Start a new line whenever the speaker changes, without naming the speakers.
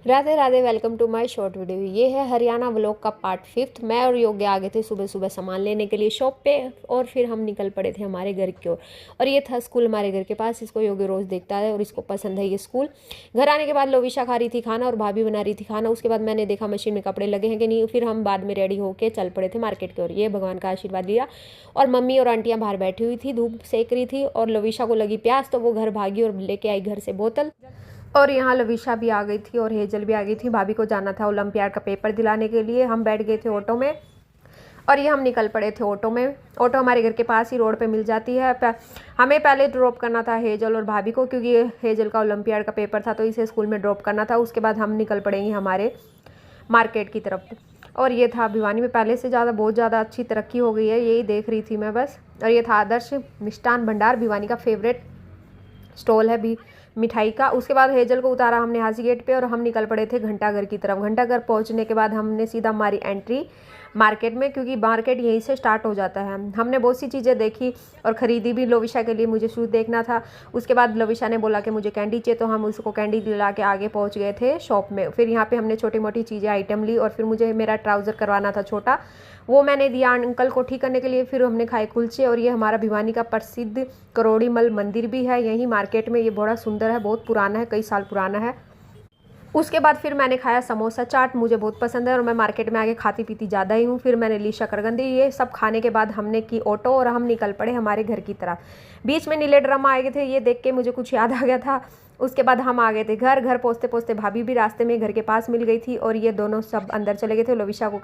Radhe Radhe, welcome to my short video. ये है Haryana vlog का पार्ट 5। मैं और योग्य आ गए थे सुबह सुबह सामान लेने के लिए शॉप पे, और फिर हम निकल पड़े थे हमारे घर की ओर। और ये था स्कूल हमारे घर के पास। इसको योग्य रोज़ देखता है और इसको पसंद है ये स्कूल। घर आने के बाद लोविशा खा रही थी खाना और भाभी बना रही थी खाना। उसके बाद मैंने देखा मशीन में कपड़े लगे हैं कि नहीं, फिर हम बाद में रेडी होकर चल पड़े थे मार्केट की ओर। ये भगवान का आशीर्वाद लिया। और मम्मी और आंटियाँ बाहर बैठी हुई थी, धूप सेक रही थी, और लोविशा को लगी प्यास तो वो घर भागी और लेके आई घर से बोतल। और यहाँ लविशा भी आ गई थी और हेजल भी आ गई थी। भाभी को जाना था ओलंपियाड का पेपर दिलाने के लिए। हम बैठ गए थे ऑटो में और ये हम निकल पड़े थे ऑटो में। ऑटो हमारे घर के पास ही रोड पे मिल जाती है। हमें पहले ड्रॉप करना था हेजल और भाभी को, क्योंकि हेजल का ओलंपियाड का पेपर था तो इसे स्कूल में ड्रॉप करना था। उसके बाद हम निकल पड़ेंगे हमारे मार्केट की तरफ। और ये था भिवानी में पहले से ज़्यादा बहुत ज़्यादा अच्छी तरक्की हो गई है, यही देख रही थी मैं बस। और ये था आदर्श मिष्ठान भंडार, भिवानी का फेवरेट स्टॉल है भी मिठाई का। उसके बाद हेजल को उतारा हमने हाजी गेट पे और हम निकल पड़े थे घंटाघर की तरफ। घंटाघर पहुंचने के बाद हमने सीधा मारी एंट्री मार्केट में, क्योंकि मार्केट यहीं से स्टार्ट हो जाता है। हमने बहुत सी चीज़ें देखी और ख़रीदी भी। लोविशा के लिए मुझे शूज़ देखना था। उसके बाद लोविशा ने बोला कि मुझे कैंडी चाहिए, तो हम उसको कैंडी दिला के आगे पहुँच गए थे शॉप में। फिर यहाँ पर हमने छोटी मोटी चीज़ें आइटम ली और फिर मुझे मेरा ट्राउज़र करवाना था छोटा, वो मैंने दिया अंकल को ठीक करने के लिए। फिर हमने खाए कुलचे। और ये हमारा भिवानी का प्रसिद्ध करोड़ीमल मंदिर भी है यहीं मार्केट में। ये बड़ा सुंदर है, बहुत पुराना है, कई साल पुराना है। उसके बाद फिर मैंने खाया समोसा चाट, मुझे बहुत पसंद है और मैं मार्केट में आके खाती पीती ज़्यादा ही हूँ। फिर मैंने ली शकरकंदी। ये सब खाने के बाद हमने की ऑटो और हम निकल पड़े हमारे घर की तरफ। बीच में नीले ड्रामा आए थे, ये देख के मुझे कुछ याद आ गया था। उसके बाद हम आ गए थे घर। घर पहुँचते पहुँचते भाभी भी रास्ते में घर के पास मिल गई थी और ये दोनों सब अंदर चले गए थे लोविशा को